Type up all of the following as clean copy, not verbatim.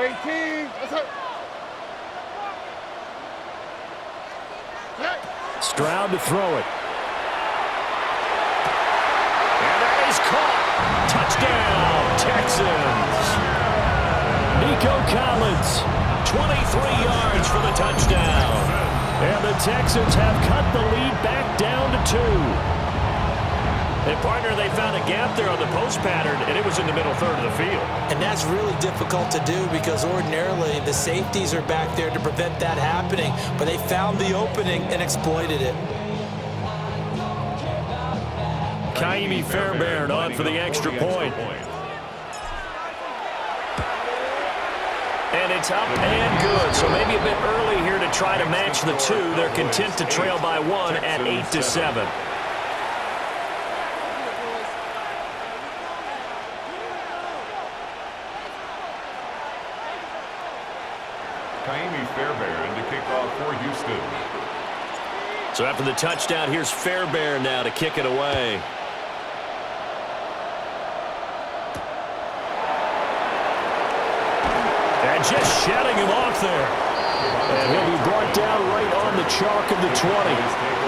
18. Stroud to throw it. And that is caught. Touchdown, Texans. Nico Collins, 23 yards for the touchdown. And the Texans have cut the lead back down to 2. And, partner, they found a gap there on the post pattern, and it was in the middle third of the field. And that's really difficult to do because ordinarily the safeties are back there to prevent that happening, but they found the opening and exploited it. Kaimi Fairbairn on for the extra point. And it's up and good, so maybe a bit early here to try to match the 2. They're content to trail by 1 at 8-7. Kaimi Fairbairn to kick off for Houston. So after the touchdown, here's Fairbairn now to kick it away. And just shutting him off there. And he'll be brought down right on the chalk of the 20.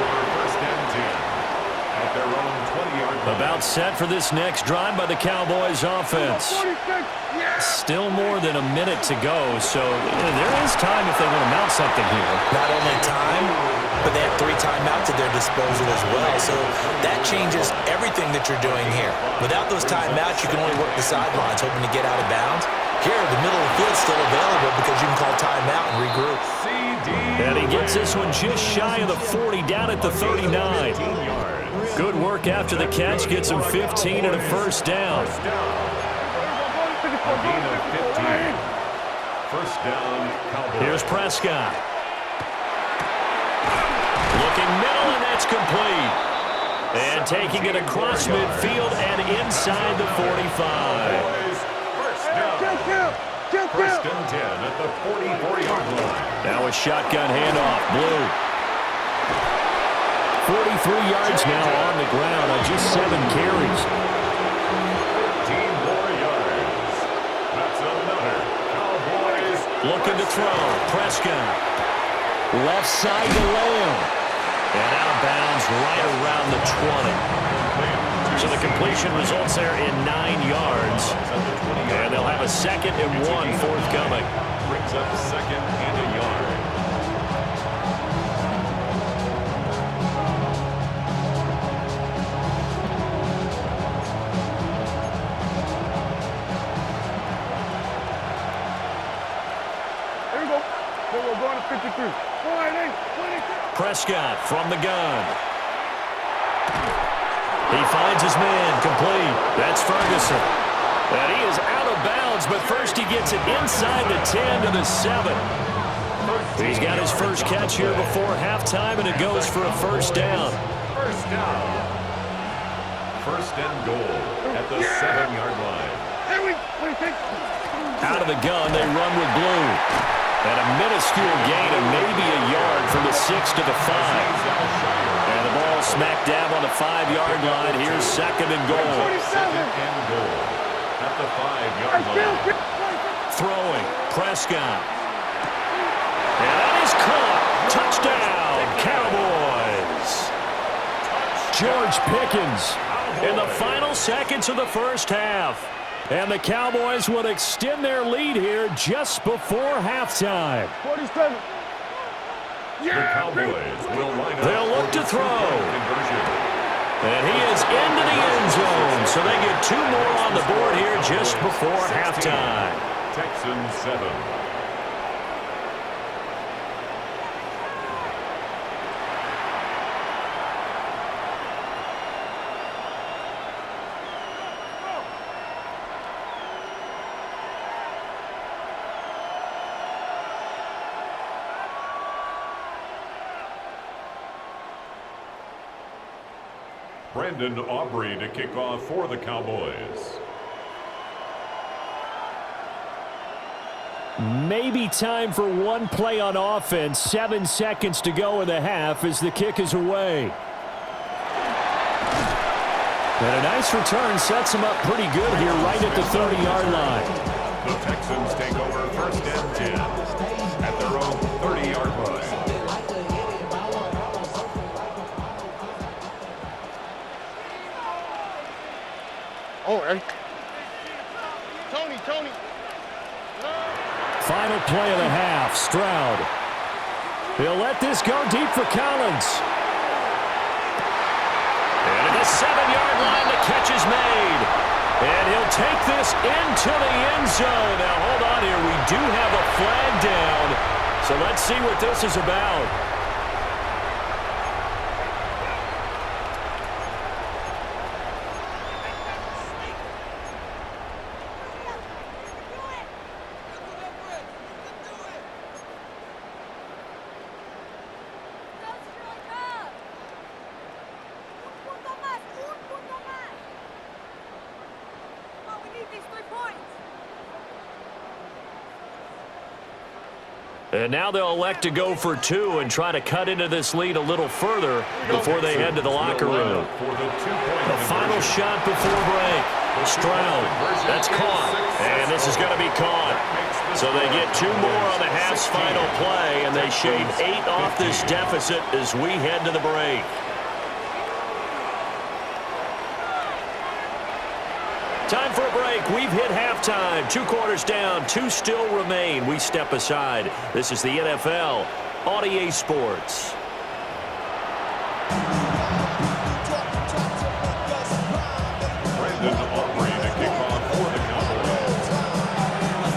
About set for this next drive by the Cowboys offense. Still more than a minute to go, so there is time if they want to mount something here. Not only time, but they have 3 timeouts at their disposal as well, so that changes everything that you're doing here. Without those timeouts, you can only work the sidelines, hoping to get out of bounds. Here, the middle of the field's still available because you can call timeout and regroup. And he gets this one just shy of the 40, down at the 39. Good work after the catch, gets him 15 and a first down. A gain of 15. First down, Cowboys. Here's Prescott. Looking middle, and that's complete. And taking it across midfield and inside the 45. First and 10 at the 44-yard line. Now a shotgun handoff. Blue. 43 yards now on the ground on just 7 carries. 15 more yards. That's another. Cowboys. Looking to throw. Prescott. Left side to Lamb. And out of bounds right around the 20. So the completion results there in 9 yards. And they'll have a 2nd and 1 forthcoming. Brings up 2nd and a yard. Here we go. We're going to 53. Prescott from the gun. He finds his man, complete. That's Ferguson. And he is out of bounds, but first he gets it inside the 10 to the 7. He's got his first catch here before halftime, and it goes for a first down. First down. First and goal at the 7-yard line. Out of the gun, they run with Blue. And a minuscule gain of maybe a yard from the 6 to the 5. And the ball smack dab on the 5-yard line. Here's 2nd and goal. 2nd and goal at the 5-yard line. Throwing, Prescott. And that is caught. Touchdown, Cowboys. George Pickens in the final seconds of the first half. And the Cowboys will extend their lead here just before halftime. 47. The Cowboys will line up. They'll look to throw. And he is into the end zone. So they get 2 more on the board here just before halftime. Texans 7. Brandon Aubrey to kick off for the Cowboys. Maybe time for one play on offense. 7 seconds to go in the half as the kick is away. And a nice return sets him up pretty good here right at the 30-yard line. The Texans take over first and 10 at their own 30-yard line. Oh, hey. Tony. Final play of the half. Stroud. He'll let this go deep for Collins. And at the 7-yard line, the catch is made. And he'll take this into the end zone. Now, hold on here. We do have a flag down. So let's see what this is about. And now they'll elect to go for 2 and try to cut into this lead a little further before they head to the locker room. The final shot before break. Stroud. That's caught. And this is going to be caught. So they get 2 more on the half's final play, and they shave 8 off this deficit as we head to the break. Time for a break. We've hit halftime. 2 quarters down. 2 still remain. We step aside. This is the NFL on EA Sports.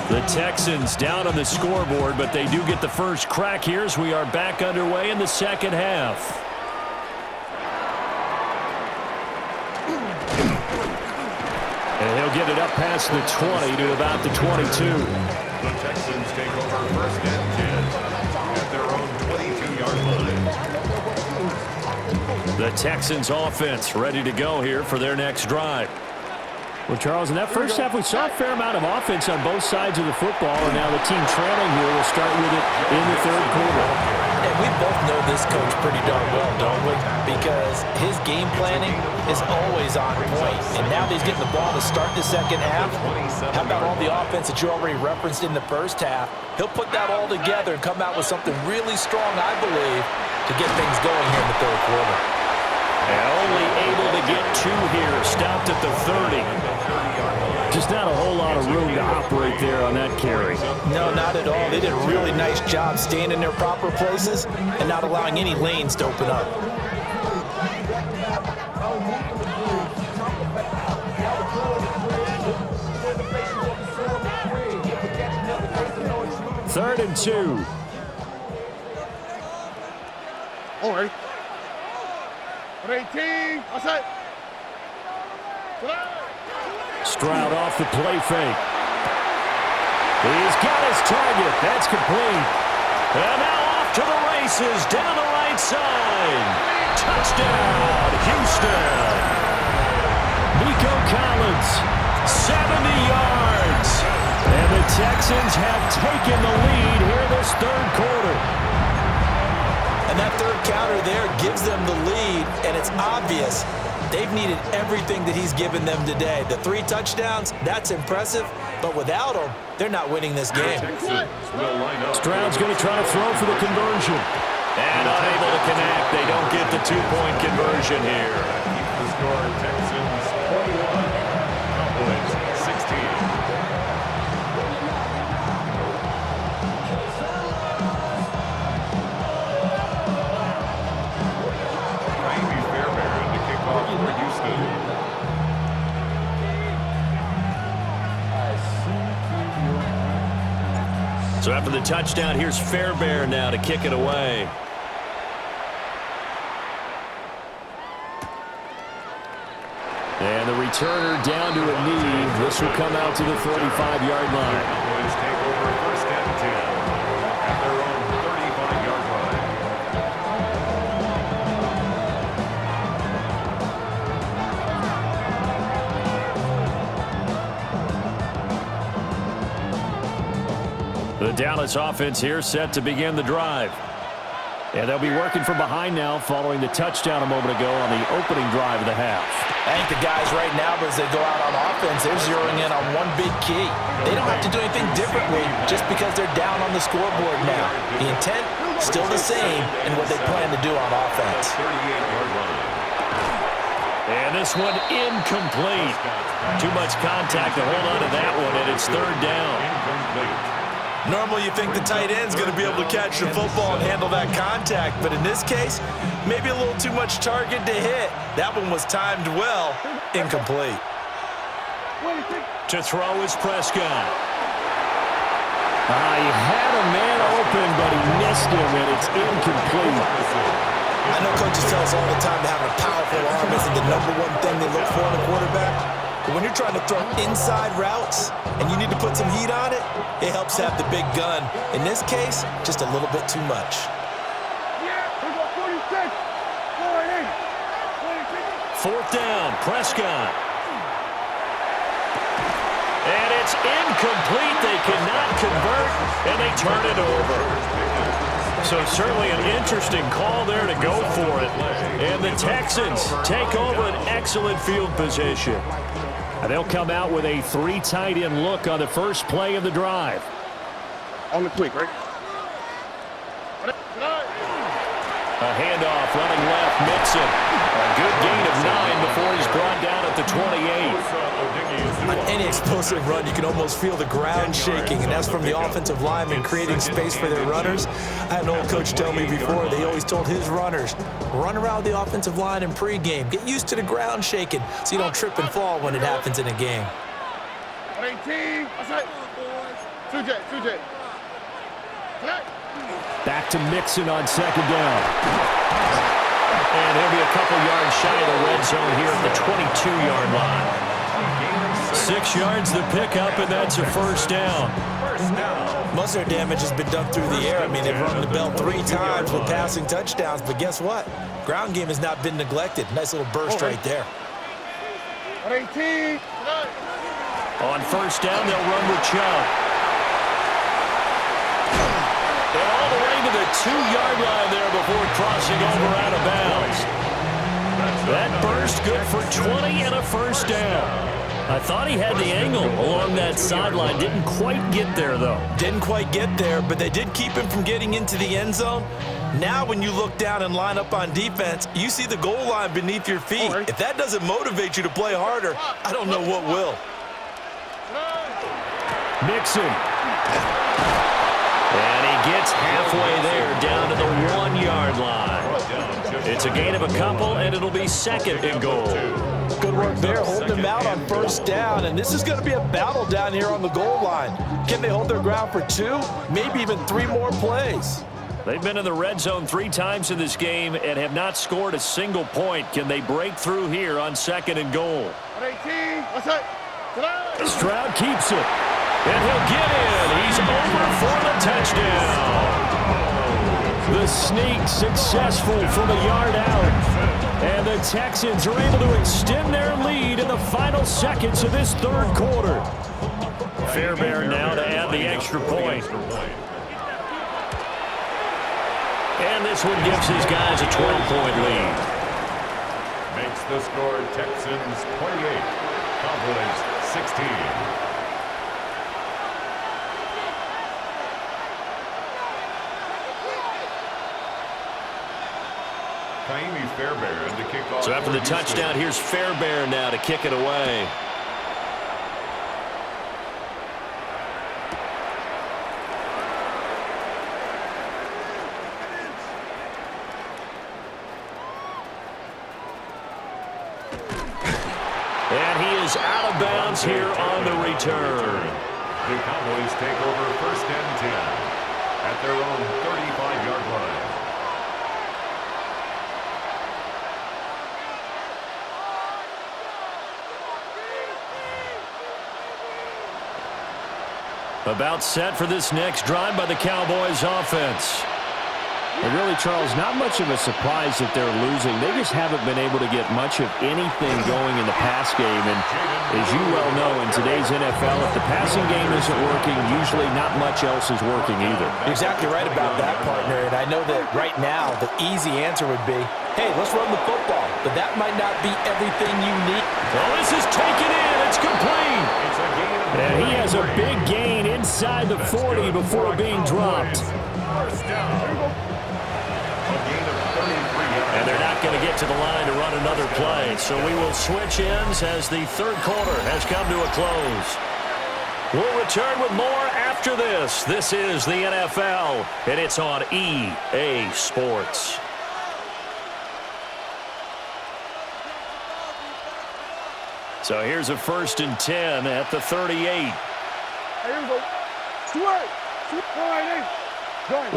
The Texans down on the scoreboard, but they do get the first crack here as we are back underway in the second half. And he'll get it up past the 20 to about the 22. The Texans take over first and 10 at their own 22-yard line. The Texans offense ready to go here for their next drive. Well, Charles, in that first half, we saw a fair amount of offense on both sides of the football, and now the team trailing here will start with it in the third quarter. And we both know this coach pretty darn well, don't we? Because his game planning is always on point. And now that he's getting the ball to start the second half, how about all the offense that you already referenced in the first half? He'll put that all together and come out with something really strong, I believe, to get things going here in the third quarter. And only able to get 2 here, stopped at the 30. Just not a whole lot of room to operate there on that carry. No, not at all. They did a really nice job staying in their proper places and not allowing any lanes to open up. Third and 2. All right. 18. Outside. Stroud off the play fake. He's got his target. That's complete. And now off to the races down the right side. Touchdown, Houston. Nico Collins, 70 yards. And the Texans have taken the lead here this third quarter. And that third counter there gives them the lead, and it's obvious they've needed everything that he's given them today. The 3 touchdowns, that's impressive, but without him, they're not winning this game. Stroud's going to try to throw for the conversion. And unable to connect. They don't get the 2-point conversion here. Keep the score, Texans 21, Cowboys 16. So after the touchdown, here's Fairbairn now to kick it away. And the returner down to a knee. This will come out to the 35-yard line. Cowboys take over first and 10 at their own 35-yard line. The Dallas offense here set to begin the drive. And they'll be working from behind now following the touchdown a moment ago on the opening drive of the half. I think the guys right now, as they go out on offense, they're zeroing in on one big key. They don't have to do anything differently just because they're down on the scoreboard now. The intent, still the same in what they plan to do on offense. And this one incomplete. Too much contact to hold on to that one, and it's third down. Normally you think the tight end's going to be able to catch the football and handle that contact, but in this case, maybe a little too much target to hit. That one was timed well, incomplete. To throw is Prescott. He had a man open, but he missed him, and it's incomplete. I know coaches tell us all the time that having a powerful arm isn't the number one thing they look for in a quarterback. But when you're trying to throw inside routes and you need to put some heat on it, it helps have the big gun. In this case, just a little bit too much. Fourth down, Prescott. And it's incomplete. They cannot convert, and they turn it over. So certainly an interesting call there to go for it. And the Texans take over an excellent field position. And they'll come out with a 3 tight end look on the first play of the drive. On the quick, right? A handoff running left, Mixon. A good gain of 9 before he's brought down at the 28. On any explosive run, you can almost feel the ground shaking, and that's from the offensive linemen creating space for their runners. I had an old coach tell me before, they always told his runners, run around the offensive line in pregame. Get used to the ground shaking so you don't trip and fall when it happens in a game. 18. Two-jet. Back to Mixon on second down. And he'll be a couple yards shy of the red zone here at the 22-yard line. 6 yards the pickup, and that's a first down. Most of their damage has been done through the air. I mean, they've rung the bell 3 times with passing touchdowns, but guess what? Ground game has not been neglected. Nice little burst right there. 18. On first down, they'll run with Chubb. And all the way to the 2-yard line there before crossing over out of bounds. That burst good for 20 and a first down. I thought he had the angle along that sideline. Didn't quite get there, though. Didn't quite get there, but they did keep him from getting into the end zone. Now when you look down and line up on defense, you see the goal line beneath your feet. If that doesn't motivate you to play harder, I don't know what will. Mixon. And he gets halfway there down to the 1-yard line. It's a gain of a couple, and it'll be second and goal. Good work there, holding them out on first down, and this is going to be a battle down here on the goal line. Can they hold their ground for 2, maybe even 3 more plays? They've been in the red zone 3 times in this game and have not scored a single point. Can they break through here on second and goal? 18. Stroud keeps it, and he'll get in. He's over for the touchdown. The sneak successful from a yard out. And the Texans are able to extend their lead in the final seconds of this third quarter. Fairbairn now to add the extra point. And this one gives his guys a 12-point lead. Makes the score Texans 28, Cowboys 16. Fairbairn to kick off. So after the touchdown, here's Fairbairn now to kick it away. And he is out of bounds here on the return. The Cowboys take over first and 10 at their own 35-yard line. About set for this next drive by the Cowboys offense. And really, Charles, not much of a surprise that they're losing. They just haven't been able to get much of anything going in the pass game. And as you well know, in today's NFL, if the passing game isn't working, usually not much else is working either. You're exactly right about that, partner. And I know that right now the easy answer would be, hey, let's run the football. But that might not be everything you need. Well, this is taken in. It's complete. And he has a big gain inside the 40 before being dropped. First down. And they're not going to get to the line to run another play. So we will switch ends as the third quarter has come to a close. We'll return with more after this. This is the NFL, and it's on EA Sports. So here's a 1st and 10 at the 38. Here we go.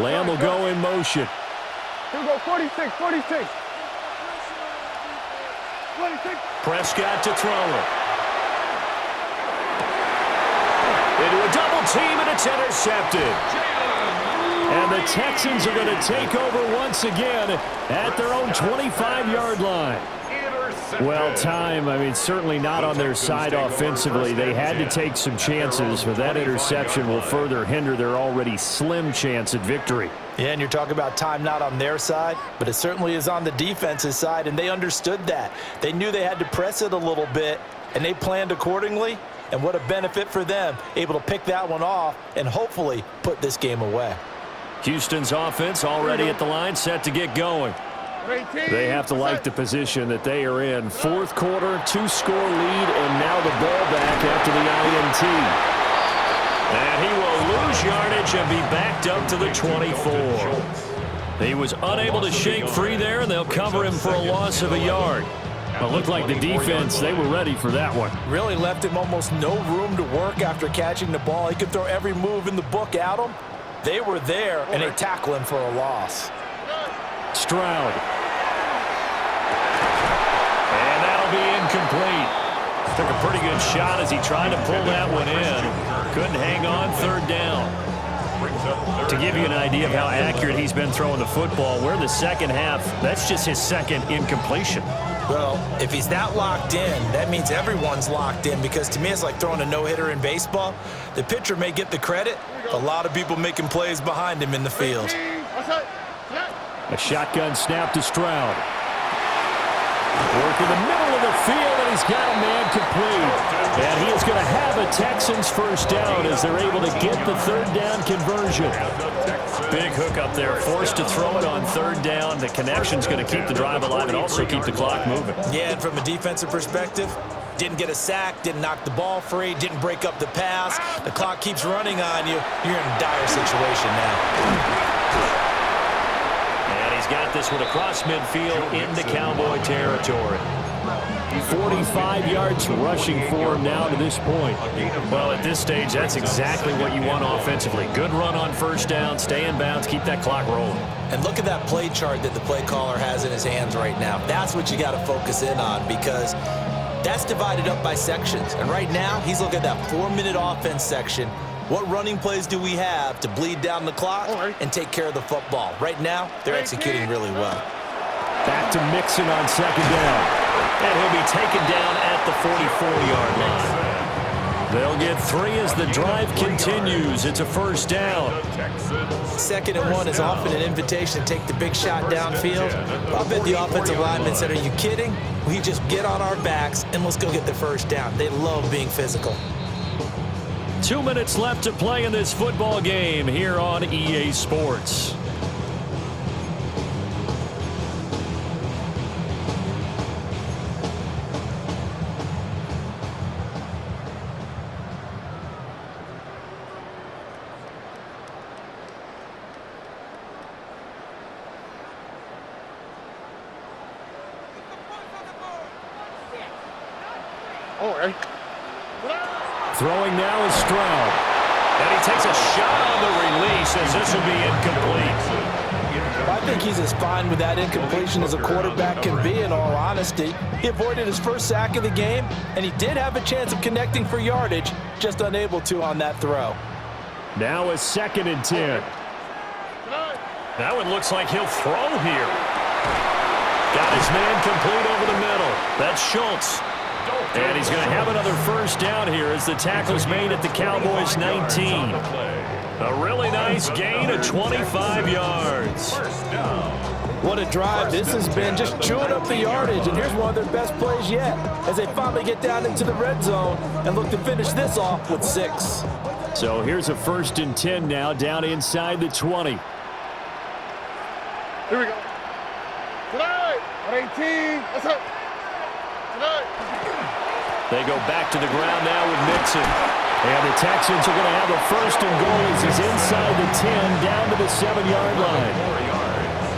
Lamb will go in motion. Here we go, 46, 46. 26. Prescott to throw it. Into a double team, and it's intercepted. And the Texans are going to take over once again at their own 25-yard line. Well, certainly not on their side offensively. They had to take some chances, but that interception will further hinder their already slim chance at victory. Yeah, and you're talking about time not on their side, but it certainly is on the defense's side, and they understood that. They knew they had to press it a little bit, and they planned accordingly, and what a benefit for them, able to pick that one off and hopefully put this game away. Houston's offense already at the line, set to get going. They have to like the position that they are in. Fourth quarter, 2-score lead, and now the ball back after the INT. And he will lose yardage and be backed up to the 24. He was unable to shake free there, and they'll cover him for a loss of a yard. Well, it looked like the defense, they were ready for that one. Really left him almost no room to work after catching the ball. He could throw every move in the book at him. They were there, and they tackle him for a loss. Stroud. And that'll be incomplete. Took a pretty good shot as he tried to pull that one in. Couldn't hang on, third down. To give you an idea of how accurate he's been throwing the football, we're in the second half. That's just his second incompletion. Well, if he's that locked in, that means everyone's locked in, because to me it's like throwing a no-hitter in baseball. The pitcher may get the credit, a lot of people making plays behind him in the field. A shotgun snap to Stroud. Work in the middle of the field, and he's got a man complete. And he is going to have a Texans first down as they're able to get the third down conversion. Big hook up there, forced to throw it on third down. The connection's going to keep the drive alive and also keep the clock moving. Yeah, and from a defensive perspective, didn't get a sack, didn't knock the ball free, didn't break up the pass. The clock keeps running on you. You're in a dire situation now. Got this one across midfield into Cowboy territory. 45 yards rushing for him now to this point. Well, at this stage, that's exactly what you want offensively. Good run on first down, stay in bounds, keep that clock rolling. And look at that play chart that the play caller has in his hands right now. That's what you got to focus in on, because that's divided up by sections. And right now, he's looking at that 4-minute offense section. What running plays do we have to bleed down the clock and take care of the football? Right now, they're executing really well. Back to Mixon on second down. And he'll be taken down at the 44-yard line. They'll get 3 as the drive continues. It's a first down. 2nd and 1 is often an invitation to take the big shot downfield. I bet the offensive lineman said, are you kidding? We just get on our backs and let's go get the first down. They love being physical. 2 minutes left to play in this football game here on EA Sports. Throwing now is Stroud. And he takes a shot on the release as this will be incomplete. I think he's as fine with that incompletion as a quarterback can be, in all honesty. He avoided his first sack of the game, and he did have a chance of connecting for yardage, just unable to on that throw. Now a 2nd and 10. That one looks like he'll throw here. Got his man complete over the middle. That's Schultz. And he's going to have another first down here as the tackle's made at the Cowboys' 19. A really nice gain of 25 yards. What a drive this has been, just chewing up the yardage. And here's one of their best plays yet as they finally get down into the red zone and look to finish this off with 6. So here's a 1st and 10 now down inside the 20. Here we go. Tonight, on 18. Let's go. Tonight. They go back to the ground now with Mixon. And the Texans are going to have a 1st and goal as he's inside the 10 down to the 7-yard line.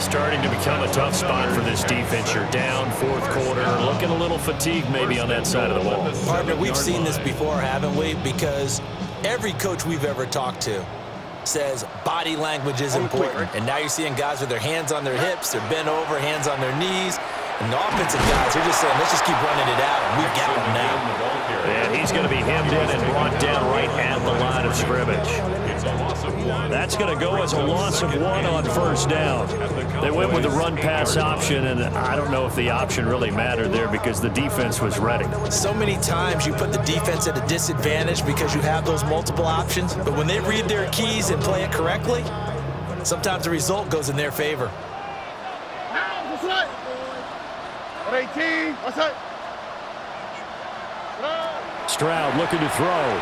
Starting to become a tough spot for this defense. You're down 4th quarter, looking a little fatigued maybe on that side of the ball. Partner, we've seen this before, haven't we? Because every coach we've ever talked to says body language is important. And now you're seeing guys with their hands on their hips, they're bent over, hands on their knees. And the offensive guys, they're just saying, let's just keep running it out, and we've got them now. And he's going to be hemmed in and brought down right at the line of scrimmage. That's going to go as a loss of 1 on 1st down. They went with the run-pass option, and I don't know if the option really mattered there because the defense was ready. So many times you put the defense at a disadvantage because you have those multiple options, but when they read their keys and play it correctly, sometimes the result goes in their favor. That's right. On 18. That's right. Stroud looking to throw.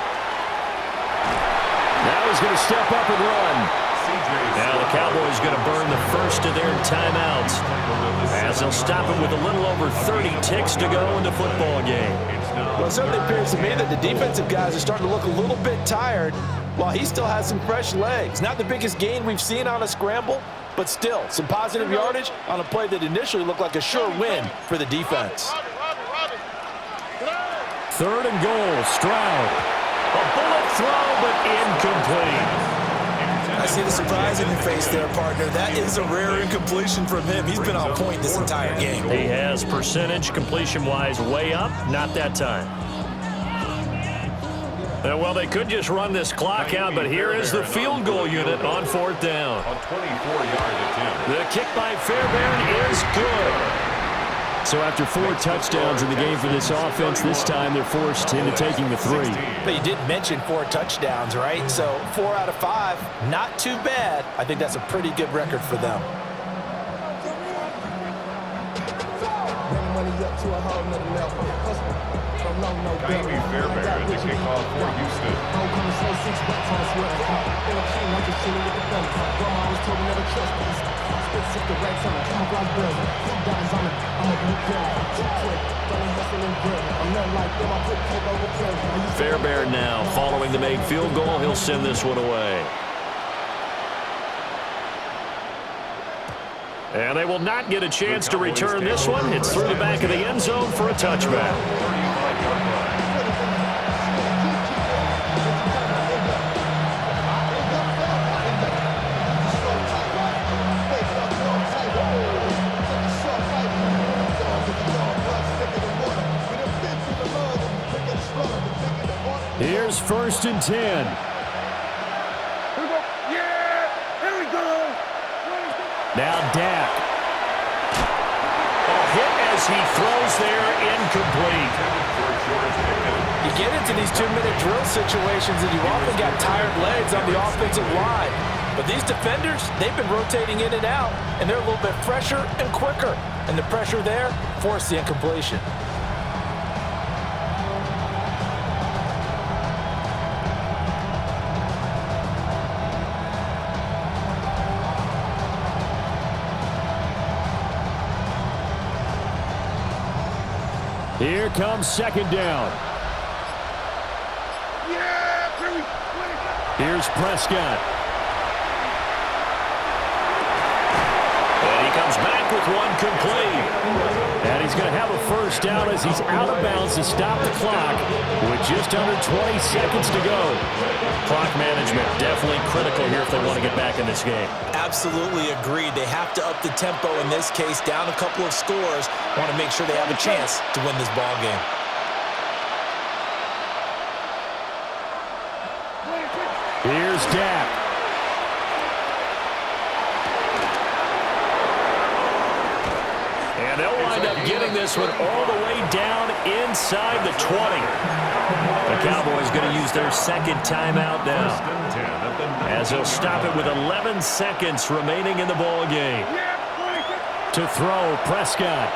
Now he's going to step up and run. Now the Cowboys going to burn the first of their timeouts as they'll stop it with a little over 30 ticks to go in the football game. Well, it certainly appears to me that the defensive guys are starting to look a little bit tired while he still has some fresh legs. Not the biggest gain we've seen on a scramble, but still some positive yardage on a play that initially looked like a sure win for the defense. 3rd and goal, Stroud. A bullet throw, but incomplete. I see the surprise in your face there, partner. That is a rare incompletion from him. He's been on point this entire game. He has percentage completion-wise way up, not that time. Well, they could just run this clock out, but here is the field goal unit on 4th down. A 24-yard attempt. The kick by Fairbairn is good. So after 4 touchdowns in the game for this offense, this time they're forced into taking the 3. But you did mention 4 touchdowns, right? So 4 out of 5, not too bad. I think that's a pretty good record for them. Kyrie Fairbairn to kick off for Houston. Fairbairn now following the made field goal. He'll send this one away. And they will not get a chance to return this one. It's through the back of the end zone for a touchback. Here's 1st and 10. Here we go. Yeah. Here we go. Now Dak. A hit as he throws there, incomplete. You get into these 2-minute drill situations and you've often got tired legs on the offensive line. But these defenders, they've been rotating in and out, and they're a little bit fresher and quicker. And the pressure there forced the incompletion. Here comes 2nd down. Here's Prescott. And he comes back with one complete. And he's going to have a first down as he's out of bounds to stop the clock with just under 20 seconds to go. Clock management definitely critical here if they want to get back in this game. Absolutely agreed. They have to up the tempo in this case, down a couple of scores. Want to make sure they have a chance to win this ball game. Here's Dak. getting this one all the way down inside the 20. The Cowboys going to use their second timeout now, as they'll stop it with 11 seconds remaining in the ball game. To throw, Prescott.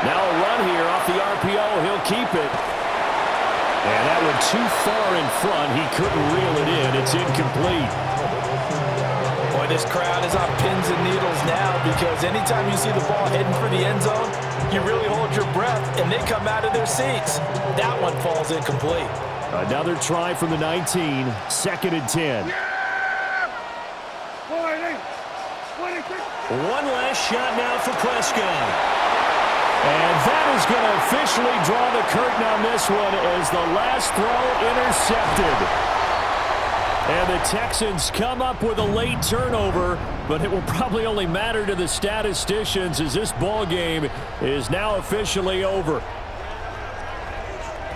Now a run here off the RPO. He'll keep it. And that one too far in front. He couldn't reel it in. It's incomplete. Boy, this crowd is on pins and needles now, because anytime you see the ball heading for the end zone, you really hold your breath, and they come out of their seats. That one falls incomplete. Another try from the 19. 2nd and 10. One last shot now for Prescott. And that is going to officially draw the curtain on this one, as the last throw intercepted. And the Texans come up with a late turnover, but it will probably only matter to the statisticians, as this ball game is now officially over.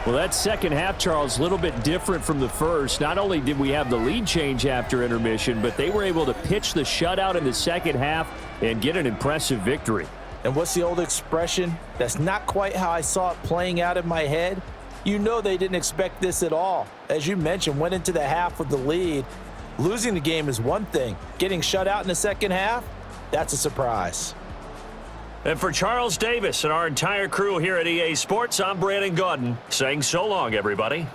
Well, that second half, Charles, a little bit different from the first. Not only did we have the lead change after intermission, but they were able to pitch the shutout in the second half and get an impressive victory. And what's the old expression? That's not quite how I saw it playing out in my head. You know they didn't expect this at all. As you mentioned, went into the half with the lead. Losing the game is one thing. Getting shut out in the second half, that's a surprise. And for Charles Davis and our entire crew here at EA Sports, I'm Brandon Gaudin saying so long, everybody.